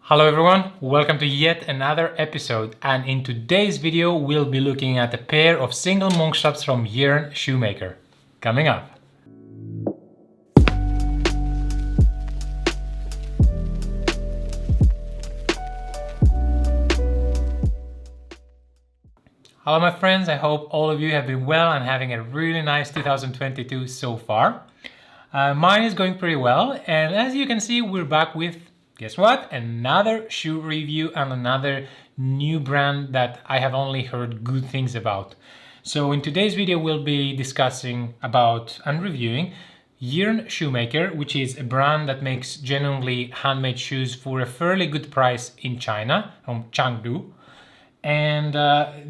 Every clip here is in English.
Hello everyone, welcome to yet another episode, and in today's video we'll be looking at a pair of single monk straps from Yearn Shoemaker. Coming up. Hello my friends, I hope all of you have been well and having a really nice 2022 so far. Mine is going pretty well, and as you can see we're back with, guess what? Another shoe review and another new brand that I have only heard good things about. So in today's video we'll be discussing about and reviewing Yearn Shoemaker, which is a brand that makes genuinely handmade shoes for a fairly good price in China, from Chengdu. And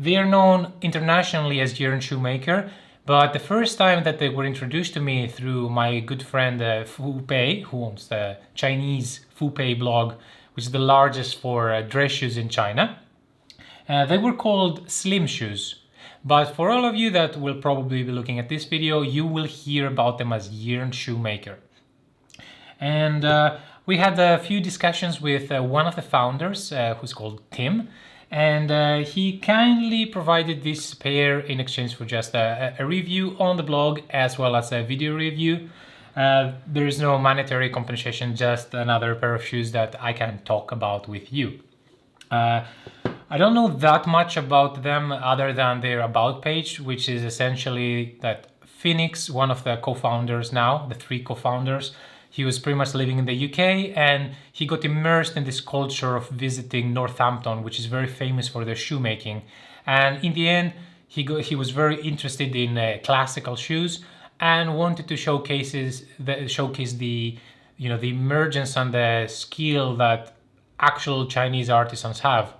they are known internationally as Yearn Shoemaker, but the first time that they were introduced to me through my good friend Fu Pei, who owns the Chinese Fu Pei blog, which is the largest for dress shoes in China, they were called slim shoes. But for all of you that will probably be looking at this video, you will hear about them as Yearn Shoemaker. And we had a few discussions with one of the founders, who's called Tim, and he kindly provided this pair in exchange for just a review on the blog as well as a video review. There is no monetary compensation, just another pair of shoes that I can talk about with you. I don't know that much about them other than their about page, which is essentially that Phoenix, one of the co-founders now, the three co-founders, he was pretty much living in the UK, and he got immersed in this culture of visiting Northampton, which is very famous for their shoemaking. And in the end, he was very interested in classical shoes and wanted to showcase the emergence and the skill that actual Chinese artisans have.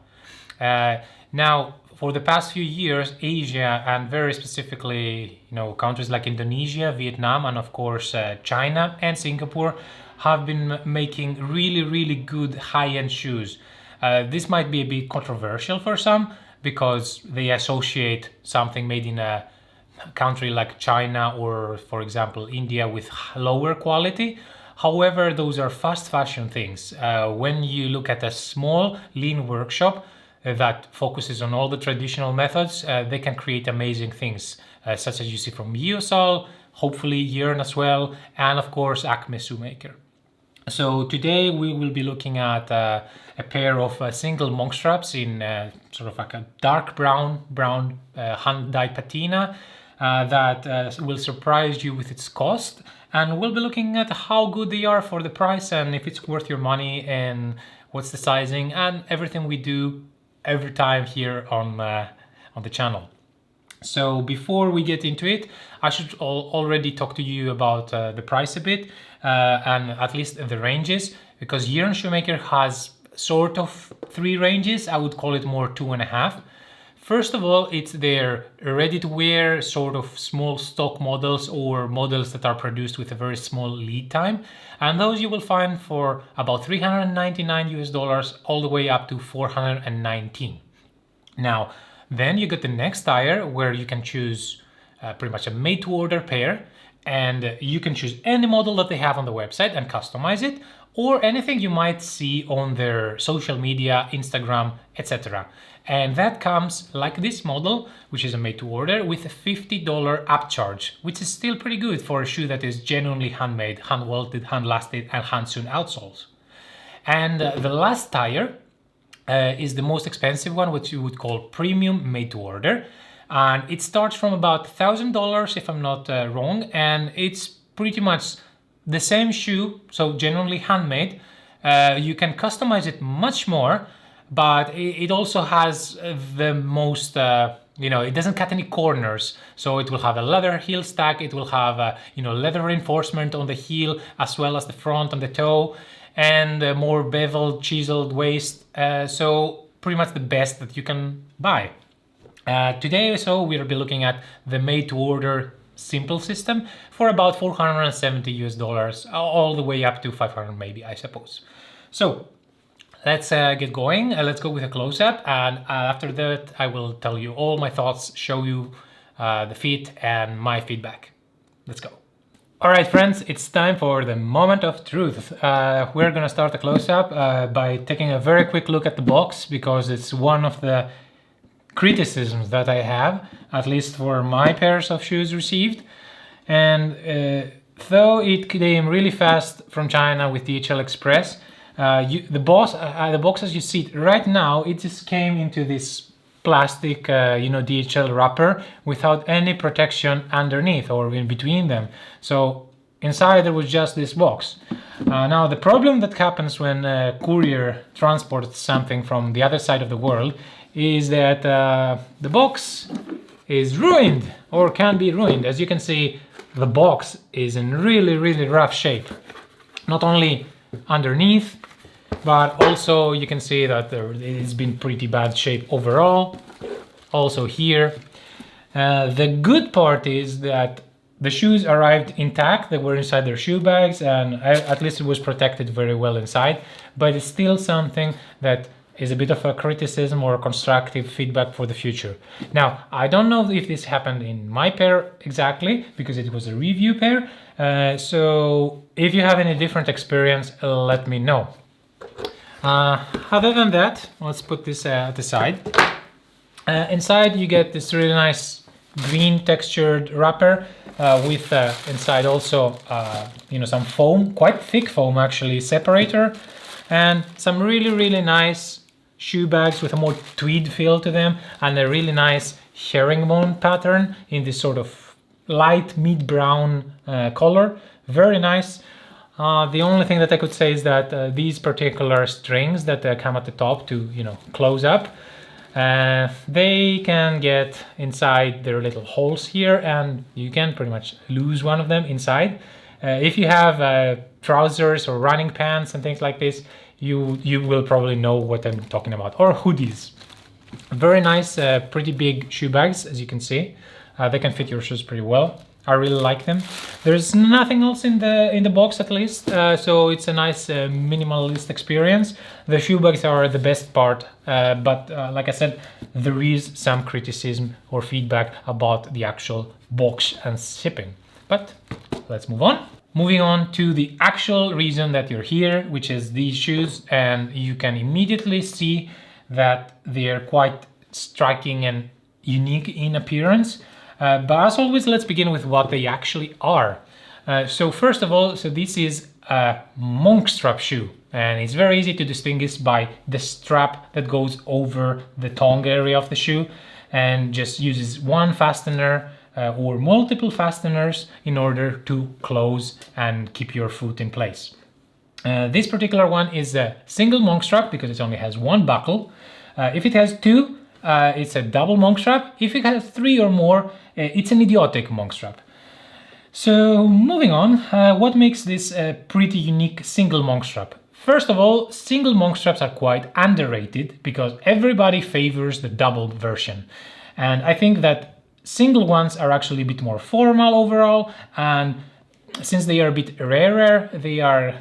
Now, for the past few years, Asia, and very specifically, countries like Indonesia, Vietnam, and of course China and Singapore have been making really good high-end shoes. This might be a bit controversial for some because they associate something made in a country like China or, for example, India with lower quality. However, those are fast fashion things. When you look at a small, lean workshop that focuses on all the traditional methods, they can create amazing things, such as you see from Misiu, hopefully Yearn as well, and of course Acme Shoemaker. So today we will be looking at a pair of single monk straps in sort of like a dark brown hand-dyed patina that will surprise you with its cost, and we'll be looking at how good they are for the price and if it's worth your money and what's the sizing and everything we do every time here on the channel. So before we get into it, I should already talk to you about the price a bit and at least the ranges, because Yearn Shoemaker has sort of three ranges. I would call it more 2.5. First of all, it's their ready-to-wear sort of small stock models or models that are produced with a very small lead time. And those you will find for about $399 all the way up to $419. Now, then you get the next tier where you can choose pretty much a made-to-order pair, and you can choose any model that they have on the website and customize it, or anything you might see on their social media, Instagram, etc. And that comes like this model, which is a made-to-order, with a $50 upcharge, which is still pretty good for a shoe that is genuinely handmade, hand-welted, hand-lasted, and hand-sewn outsoles. And the last tier is the most expensive one, which you would call Premium made-to-order. And it starts from about $1,000, if I'm not wrong, and it's pretty much the same shoe, so genuinely handmade. You can customize it much more, but it also has the most, it doesn't cut any corners. So it will have a leather heel stack, it will have, leather reinforcement on the heel as well as the front and the toe, and a more beveled, chiseled waist. So pretty much the best that you can buy. Today, so we'll be looking at the made-to-order simple system for about $470 all the way up to $500 maybe, I suppose. So let's get going. Let's go with a close-up, and after that I will tell you all my thoughts, show you the fit and my feedback. Let's go. All right, friends, it's time for the moment of truth. We're gonna start a close-up by taking a very quick look at the box, because it's one of the criticisms that I have, at least for my pairs of shoes received. And though it came really fast from China with DHL Express, the box as you see it right now, it just came into this plastic, DHL wrapper without any protection underneath or in between them. So inside there was just this box. Now the problem that happens when a courier transports something from the other side of the world is that the box is ruined or can be ruined. As you can see, the box is in really, really rough shape. Not only underneath, but also you can see that it's been pretty bad shape overall. Also here. The good part is that the shoes arrived intact. They were inside their shoe bags, and at least it was protected very well inside. But it's still something that is a bit of a criticism or a constructive feedback for the future. Now, I don't know if this happened in my pair exactly, because it was a review pair. So if you have any different experience, let me know. Other than that, let's put this at the side. Inside you get this really nice green textured wrapper with inside also some foam, quite thick foam actually, separator, and some really, really nice shoe bags with a more tweed feel to them, and a really nice herringbone pattern in this sort of light mid-brown color. Very nice. The only thing that I could say is that these particular strings that come at the top to close up, they can get inside their little holes here, and you can pretty much lose one of them inside. If you have trousers or running pants and things like this, you will probably know what I'm talking about. Or hoodies. Very nice, pretty big shoe bags, as you can see. They can fit your shoes pretty well. I really like them. There's nothing else in the box, at least, so it's a nice minimalist experience. The shoe bags are the best part, but like I said, there is some criticism or feedback about the actual box and shipping. But let's move on. Moving on to the actual reason that you're here, which is these shoes, and you can immediately see that they're quite striking and unique in appearance. But as always, let's begin with what they actually are. So first of all, this is a monkstrap shoe, and it's very easy to distinguish by the strap that goes over the tongue area of the shoe and just uses one fastener or multiple fasteners in order to close and keep your foot in place. This particular one is a single monk strap because it only has one buckle. If it has two, it's a double monk strap. If it has three or more, it's an idiotic monk strap. So moving on, what makes this a pretty unique single monk strap? First of all, single monk straps are quite underrated because everybody favors the double version. And I think that single ones are actually a bit more formal overall, and since they are a bit rarer, they are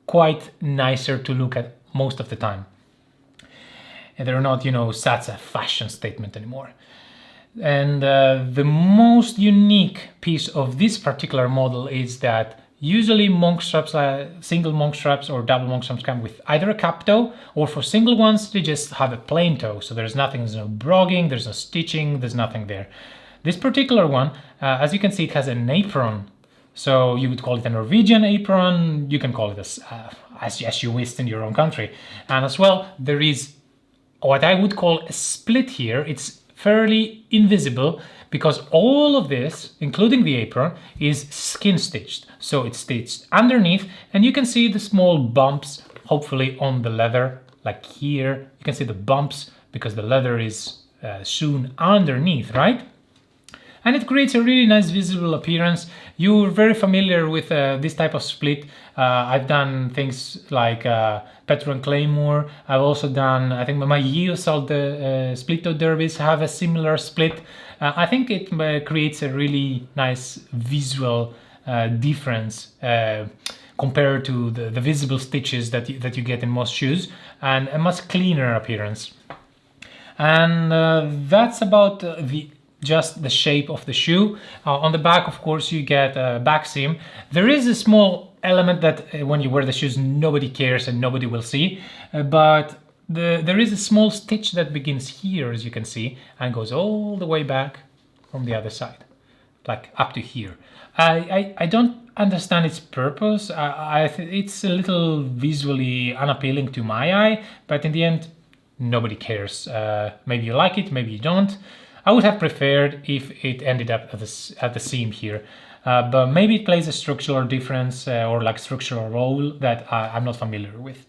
quite nicer to look at most of the time. And they're not, such a fashion statement anymore. And the most unique piece of this particular model is that usually monk straps, single monk straps or double monk straps come with either a cap toe, or for single ones, they just have a plain toe. So there's nothing, there's no broguing, there's no stitching, there's nothing there. This particular one, as you can see, it has an apron. So you would call it a Norwegian apron, you can call it as you wish in your own country. And as well, there is what I would call a split here. It's fairly invisible because all of this, including the apron, is skin stitched. So it's stitched underneath, and you can see the small bumps, hopefully on the leather, like here. You can see the bumps because the leather is sewn underneath, right? And it creates a really nice visible appearance. You're very familiar with this type of split. I've done things like Petro and Claymore. I've also done, I think my Misiu the split-toe derbies have a similar split. I think it creates a really nice visual difference compared to the visible stitches that you get in most shoes, and a much cleaner appearance. And that's about the just the shape of the shoe. On the back, of course, you get a back seam. There is a small element that when you wear the shoes, nobody cares and nobody will see, but there is a small stitch that begins here, as you can see, and goes all the way back from the other side, like up to here. I don't understand its purpose. It's a little visually unappealing to my eye, but in the end, nobody cares. Maybe you like it, maybe you don't. I would have preferred if it ended up at the seam here, but maybe it plays a structural difference or like structural role that I'm not familiar with.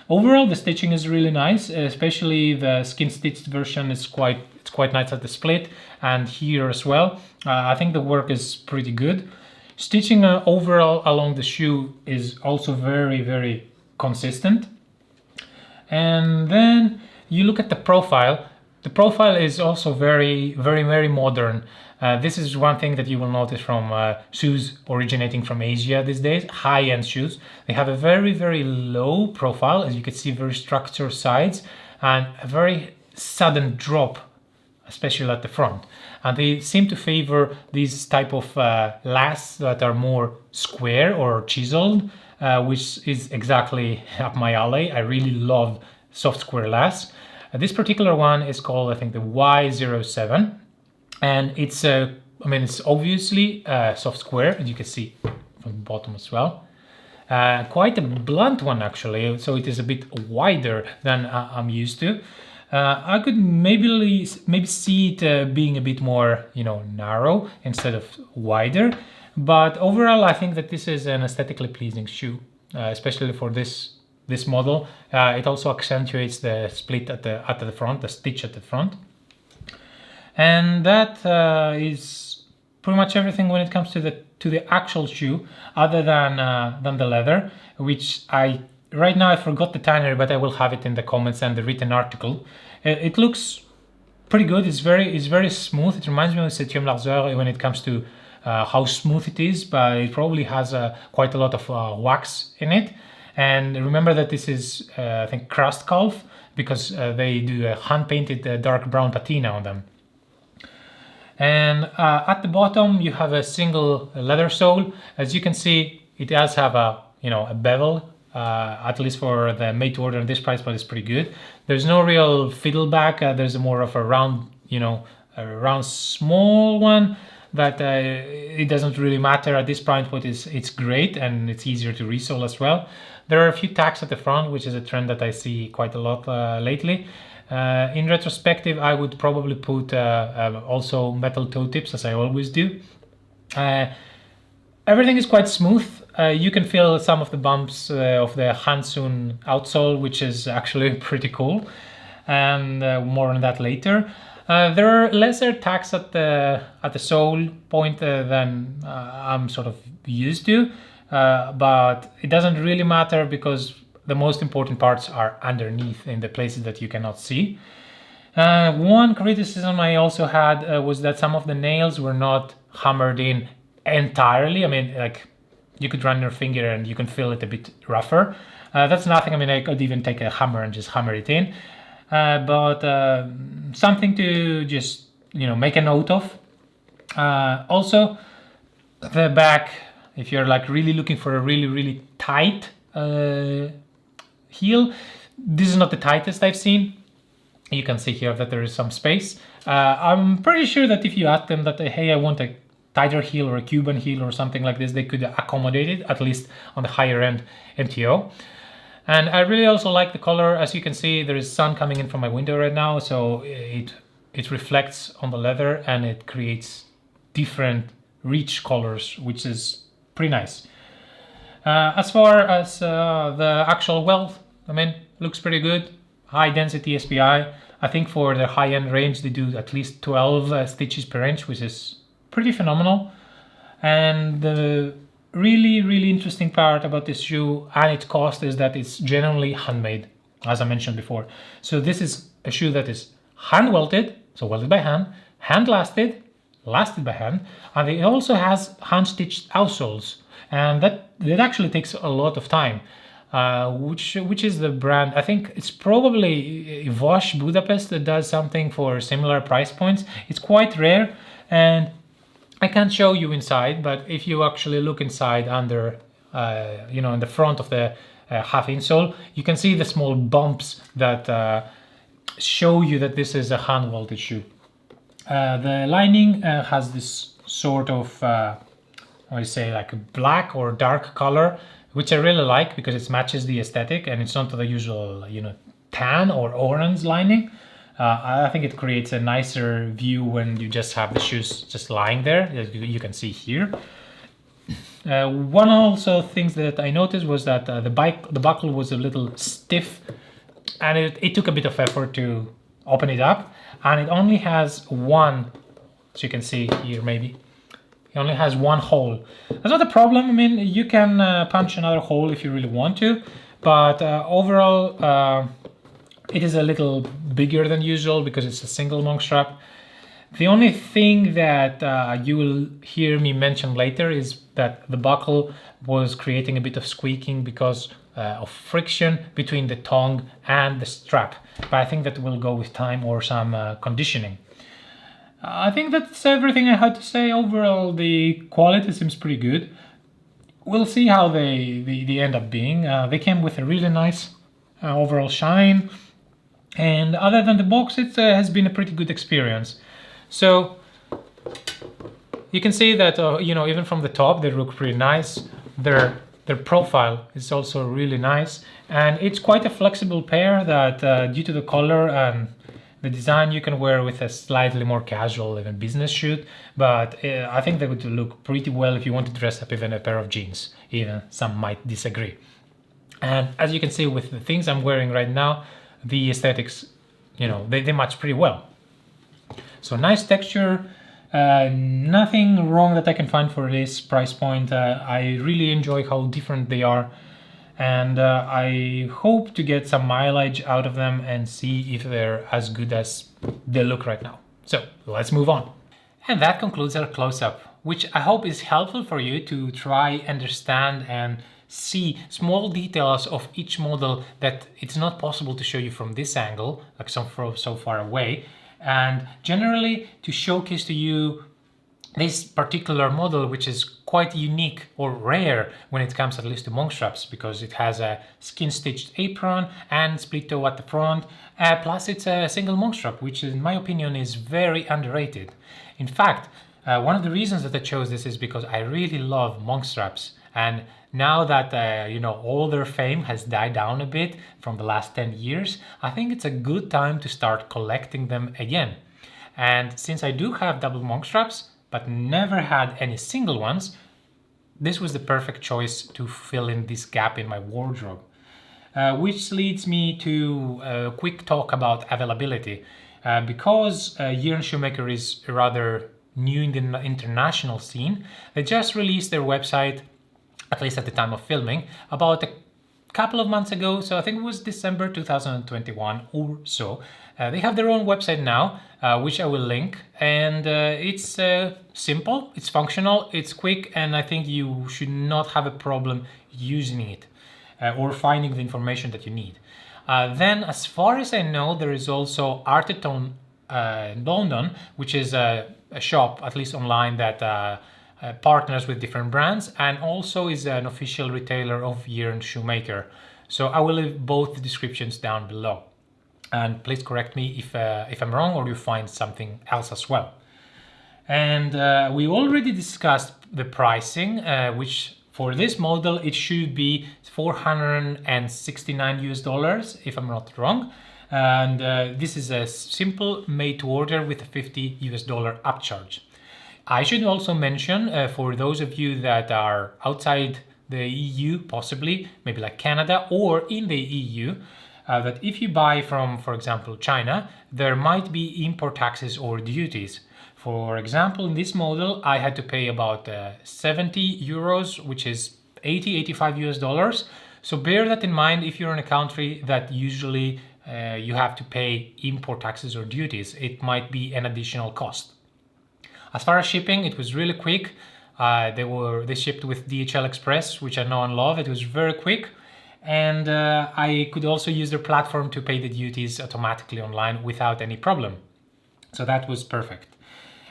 Overall, the stitching is really nice, especially the skin stitched version is quite nice at the split, and here as well. I think the work is pretty good. Stitching overall along the shoe is also very, very consistent. And then you look at the profile. The profile is also very, very, very modern. This is one thing that you will notice from shoes originating from Asia these days, high-end shoes. They have a very, very low profile, as you can see, very structured sides, and a very sudden drop, especially at the front. And they seem to favor these type of lasts that are more square or chiseled, which is exactly up my alley. I really love soft square lasts. This particular one is called, I think, the Y07, and it's it's obviously soft square, as you can see from the bottom as well. Quite a blunt one actually, so it is a bit wider than I'm used to. I could maybe see it being a bit more, narrow instead of wider, but overall I think that this is an aesthetically pleasing shoe, especially for this model. It also accentuates the split at the front, the stitch at the front. And that is pretty much everything when it comes to the actual shoe, other than the leather, which right now I forgot the tannery, but I will have it in the comments and the written article. It looks pretty good. It's very smooth. It reminds me of Septième Largeur when it comes to how smooth it is, but it probably has quite a lot of wax in it. And remember that this is, I think, crust calf, because they do a hand-painted dark brown patina on them. And at the bottom, you have a single leather sole. As you can see, it does have a bevel, at least for the made to order at this price, but it's pretty good. There's no real fiddleback. There's more of a round, a round small one that it doesn't really matter at this point, but it's great and it's easier to resole as well. There are a few tags at the front, which is a trend that I see quite a lot lately. In retrospective, I would probably put also metal toe tips, as I always do. Everything is quite smooth. You can feel some of the bumps of the hand-sewn outsole, which is actually pretty cool, and more on that later. There are lesser tags at the sole point than I'm sort of used to, but it doesn't really matter because the most important parts are underneath in the places that you cannot see. One criticism I also had was that some of the nails were not hammered in entirely. I mean, like, you could run your finger and you can feel it a bit rougher. That's nothing. I mean, I could even take a hammer and just hammer it in. But something to just, make a note of. Also, the back, if you're like really looking for a really, really tight heel, this is not the tightest I've seen. You can see here that there is some space. I'm pretty sure that if you ask them that, hey, I want a tighter heel or a Cuban heel or something like this, they could accommodate it, at least on the higher end MTO. And I really also like the color. As you can see, there is sun coming in from my window right now, so it reflects on the leather and it creates different rich colors, which is pretty nice. As far as the actual welt, looks pretty good. High density SPI. I think for the high-end range, they do at least 12 stitches per inch, which is pretty phenomenal. And the really, really interesting part about this shoe and its cost is that it's generally handmade, as I mentioned before. So this is a shoe that is hand welted, so welted by hand, hand lasted, lasted by hand, and it also has hand stitched outsoles, and that actually takes a lot of time. which is the brand. I think it's probably Vosh Budapest that does something for similar price points. It's quite rare, and I can't show you inside, but if you actually look inside under, in the front of the half insole, you can see the small bumps that show you that this is a hand-welted shoe. The lining has this sort of, like a black or dark color, which I really like because it matches the aesthetic and it's not the usual, tan or orange lining. I think it creates a nicer view when you just have the shoes just lying there, as you can see here. One also things that I noticed was that the buckle was a little stiff, and it took a bit of effort to open it up, and it only has one, as you can see here maybe, it only has one hole. That's not a problem. I mean, you can punch another hole if you really want to, but overall it is a little bigger than usual because it's a single monk strap. The only thing that you will hear me mention later is that the buckle was creating a bit of squeaking because of friction between the tongue and the strap. But I think that will go with time or some conditioning. I think that's everything I had to say. Overall, the quality seems pretty good. We'll see how they end up being. They came with a really nice overall shine. And other than the box, it has been a pretty good experience. So you can see that even from the top they look pretty nice. Their profile is also really nice, and it's quite a flexible pair that due to the color and the design you can wear with a slightly more casual, even business shoot. But I think they would look pretty well if you want to dress up even a pair of jeans. Even some might disagree. And as you can see with the things I'm wearing right now, the aesthetics, they match pretty well. So nice texture, nothing wrong that I can find for this price point. I really enjoy how different they are, and I hope to get some mileage out of them and see if they're as good as they look right now. So let's move on. And that concludes our close-up, which I hope is helpful for you to try, understand, and see small details of each model that it's not possible to show you from this angle, like so far away, and generally to showcase to you this particular model, which is quite unique or rare when it comes at least to monk straps, because it has a skin stitched apron and split toe at the front, plus it's a single monk strap, which in my opinion is very underrated. In fact, one of the reasons that I chose this is because I really love monk straps, and now that all their fame has died down a bit from the last 10 years, I think it's a good time to start collecting them again. And since I do have double monk straps, but never had any single ones, this was the perfect choice to fill in this gap in my wardrobe. Which leads me to a quick talk about availability. Because Yearn Shoemaker is rather new in the international scene, they just released their website, at least at the time of filming, about a couple of months ago. So I think it was December 2021 or so. They have their own website now, which I will link, and it's simple, it's functional, it's quick, and I think you should not have a problem using it or finding the information that you need. Then, as far as I know, there is also Afterthoughts London, which is a shop, at least online, that partners with different brands and also is an official retailer of Yearn Shoemaker. So I will leave both the descriptions down below. And please correct me if I'm wrong or you find something else as well. And we already discussed the pricing, which for this model it should be $469 if I'm not wrong. And this is a simple made to order with a $50 upcharge. I should also mention for those of you that are outside the EU, possibly, maybe like Canada or in the EU, that if you buy from, for example, China, there might be import taxes or duties. For example, in this model, I had to pay about 70 euros, which is 85 US dollars. So bear that in mind if you're in a country that usually you have to pay import taxes or duties. It might be an additional cost. As far as shipping, it was really quick. They shipped with DHL Express, which I know and love. It was very quick. and I could also use their platform to pay the duties automatically online without any problem. So that was perfect.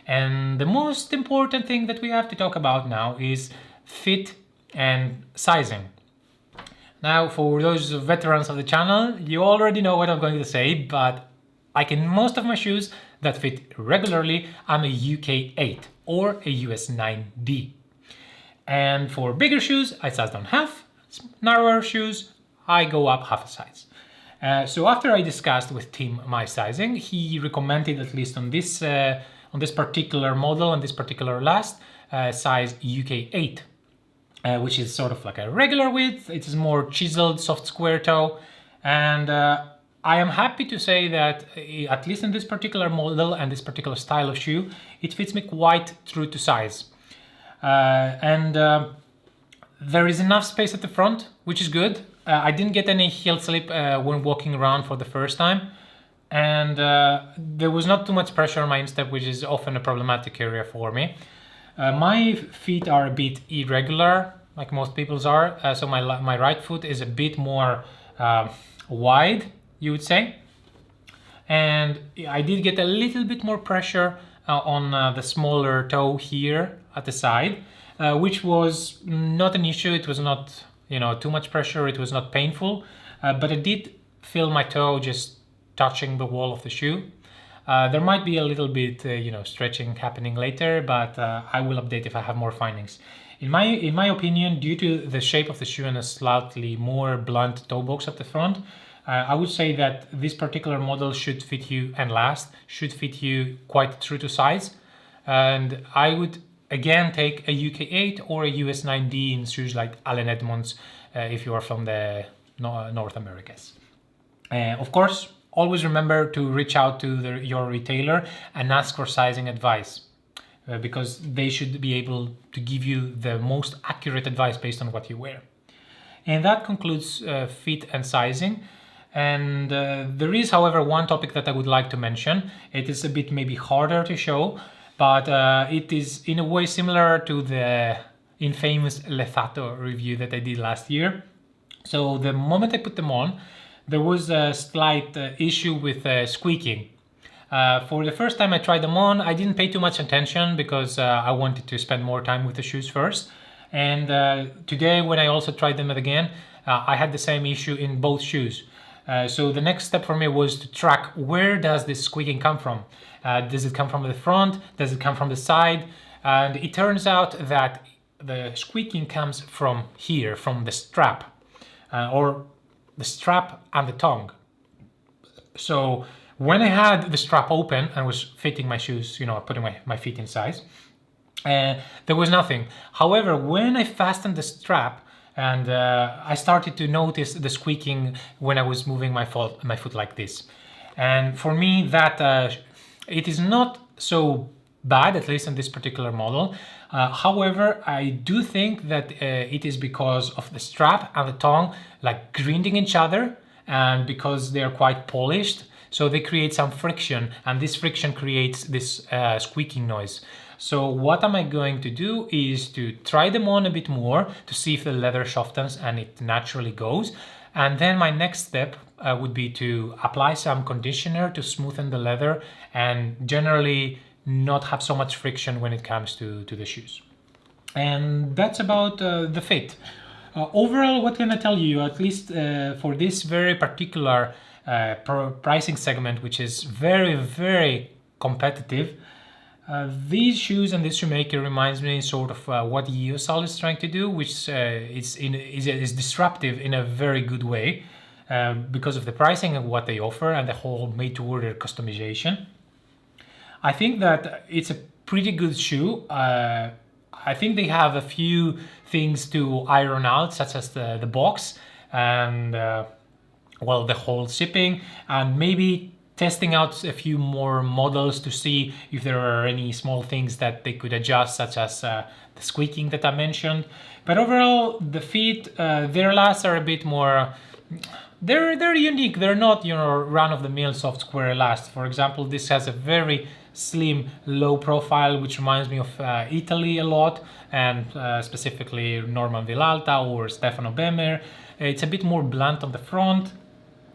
And the most important thing that we have to talk about now is fit and sizing. Now, for those veterans of the channel, you already know what I'm going to say, but like in most of my shoes that fit regularly, I'm a UK 8 or a US 9D. And for bigger shoes, I size down half. Narrower shoes, I go up half a size. So after I discussed with Tim my sizing, he recommended, at least on this particular model, on this particular last, size UK 8, which is sort of like a regular width. It is more chiseled, soft square toe. And I am happy to say that, at least in this particular model and this particular style of shoe, it fits me quite true to size. There is enough space at the front, which is good. I didn't get any heel slip when walking around for the first time. And there was not too much pressure on my instep, which is often a problematic area for me. My feet are a bit irregular, like most people's are. So my right foot is a bit more wide, you would say. And I did get a little bit more pressure on the smaller toe here at the side, which was not an issue. It was not, too much pressure. It was not painful, but it did feel my toe just touching the wall of the shoe. There might be a little bit, stretching happening later, but I will update if I have more findings. In my opinion, due to the shape of the shoe and a slightly more blunt toe box at the front, I would say that this particular model should fit you and should fit you quite true to size. And I would again take a UK 8 or a US 9D in shoes like Allen Edmonds if you are from the North Americas. Of course, always remember to reach out to your retailer and ask for sizing advice, because they should be able to give you the most accurate advice based on what you wear. And that concludes fit and sizing. And there is, however, one topic that I would like to mention. It is a bit maybe harder to show, but it is in a way similar to the infamous Lethato review that I did last year. So the moment I put them on, there was a slight issue with squeaking. For the first time I tried them on, I didn't pay too much attention because I wanted to spend more time with the shoes first. And today, when I also tried them again, I had the same issue in both shoes. So the next step for me was to track, where does this squeaking come from? Does it come from the front? Does it come from the side? And it turns out that the squeaking comes from here, from the strap, or the strap and the tongue. So when I had the strap open and was fitting my shoes, putting my feet in size, there was nothing. However, when I fastened the strap, and I started to notice the squeaking when I was moving my foot like this. And for me, that it is not so bad, at least in this particular model. However, I do think that it is because of the strap and the tongue like grinding each other, and because they are quite polished, so they create some friction, and this friction creates this squeaking noise. So what am I going to do is to try them on a bit more to see if the leather softens and it naturally goes. And then my next step would be to apply some conditioner to smoothen the leather and generally not have so much friction when it comes to the shoes. And that's about the fit. Overall, what can I tell you, at least for this very particular pricing segment, which is very, very competitive, these shoes and this shoemaker reminds me sort of what EOSAL is trying to do, which is disruptive in a very good way because of the pricing and what they offer and the whole made-to-order customization. I think that it's a pretty good shoe. I think they have a few things to iron out, such as the box and well, the whole shipping, and maybe testing out a few more models to see if there are any small things that they could adjust, such as the squeaking that I mentioned. But overall, the feet, their lasts are a bit more, they're unique. They're not, run-of-the-mill soft square last. For example, this has a very slim, low profile, which reminds me of Italy a lot, and specifically Norman Villalta or Stefano Bemer. It's a bit more blunt on the front.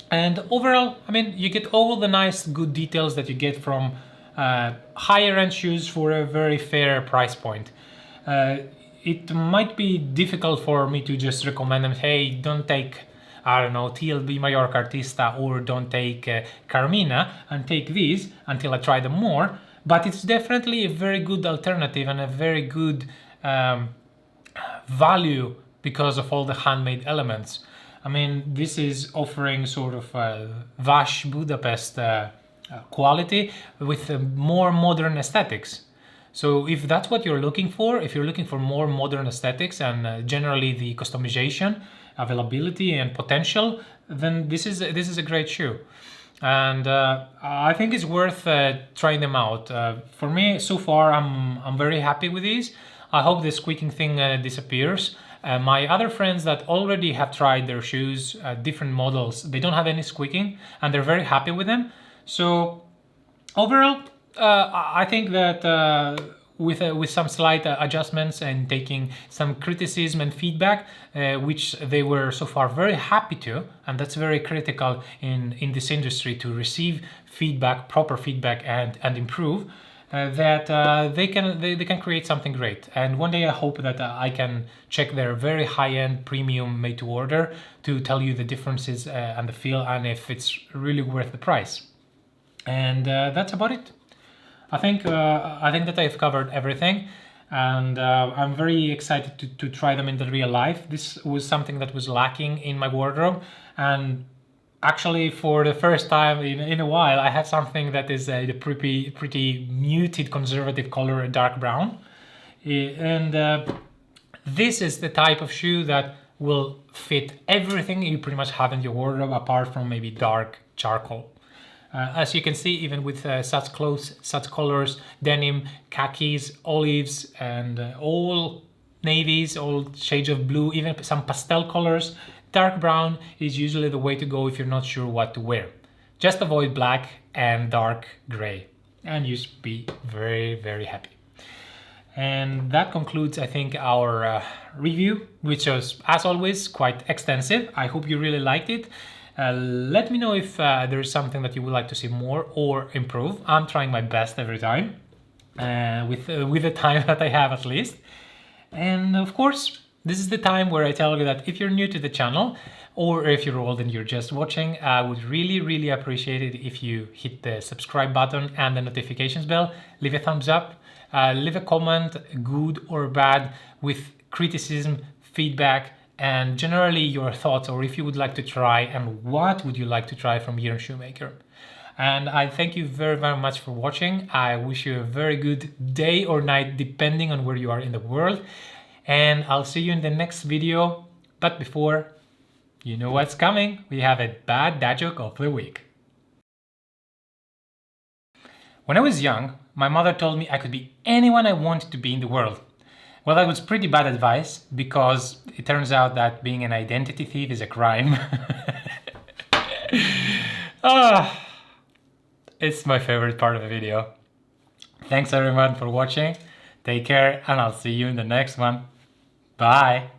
And overall, I mean, you get all the nice, good details that you get from higher end shoes for a very fair price point. It might be difficult for me to just recommend them, hey, don't take, I don't know, TLB Mallorca Artista, or don't take Carmina, and take these until I try them more. But it's definitely a very good alternative and a very good value because of all the handmade elements. I mean, this is offering sort of Vash Budapest quality with more modern aesthetics. So if that's what you're looking for, if you're looking for more modern aesthetics and generally the customization, availability and potential, then this is a great shoe. And I think it's worth trying them out. For me, so far, I'm very happy with these. I hope the squeaking thing disappears. My other friends that already have tried their shoes, different models, they don't have any squeaking and they're very happy with them. So overall, I think that with some slight adjustments and taking some criticism and feedback, which they were so far very happy to, and that's very critical in this industry, to receive feedback, proper feedback, and improve, that they can create something great. And one day I hope that I can check their very high-end premium made to order to tell you the differences and the feel, and if it's really worth the price. And that's about it. I think that I've covered everything, and I'm very excited to try them in the real life. This was something that was lacking in my wardrobe, and actually for the first time in a while, I have something that is a pretty muted conservative color, a dark brown. And this is the type of shoe that will fit everything you pretty much have in your wardrobe, apart from maybe dark charcoal. As you can see, even with such clothes, such colors, denim, khakis, olives, and all navies, all shades of blue, even some pastel colors, dark brown is usually the way to go if you're not sure what to wear. Just avoid black and dark gray, and you'll be very, very happy. And that concludes, I think, our review, which was, as always, quite extensive. I hope you really liked it. Let me know if there is something that you would like to see more or improve. I'm trying my best every time, with the time that I have at least. And of course, this is the time where I tell you that if you're new to the channel, or if you're old and you're just watching, I would really, really appreciate it if you hit the subscribe button and the notifications bell, leave a thumbs up, leave a comment, good or bad, with criticism, feedback, and generally your thoughts, or if you would like to try and what would you like to try from Yearn Shoemaker. And I thank you very, very much for watching. I wish you a very good day or night, depending on where you are in the world. And I'll see you in the next video. But before, you know what's coming. We have a bad dad joke of the week. When I was young, my mother told me I could be anyone I wanted to be in the world. Well, that was pretty bad advice, because it turns out that being an identity thief is a crime. It's my favorite part of the video. Thanks everyone for watching. Take care, and I'll see you in the next one. Bye.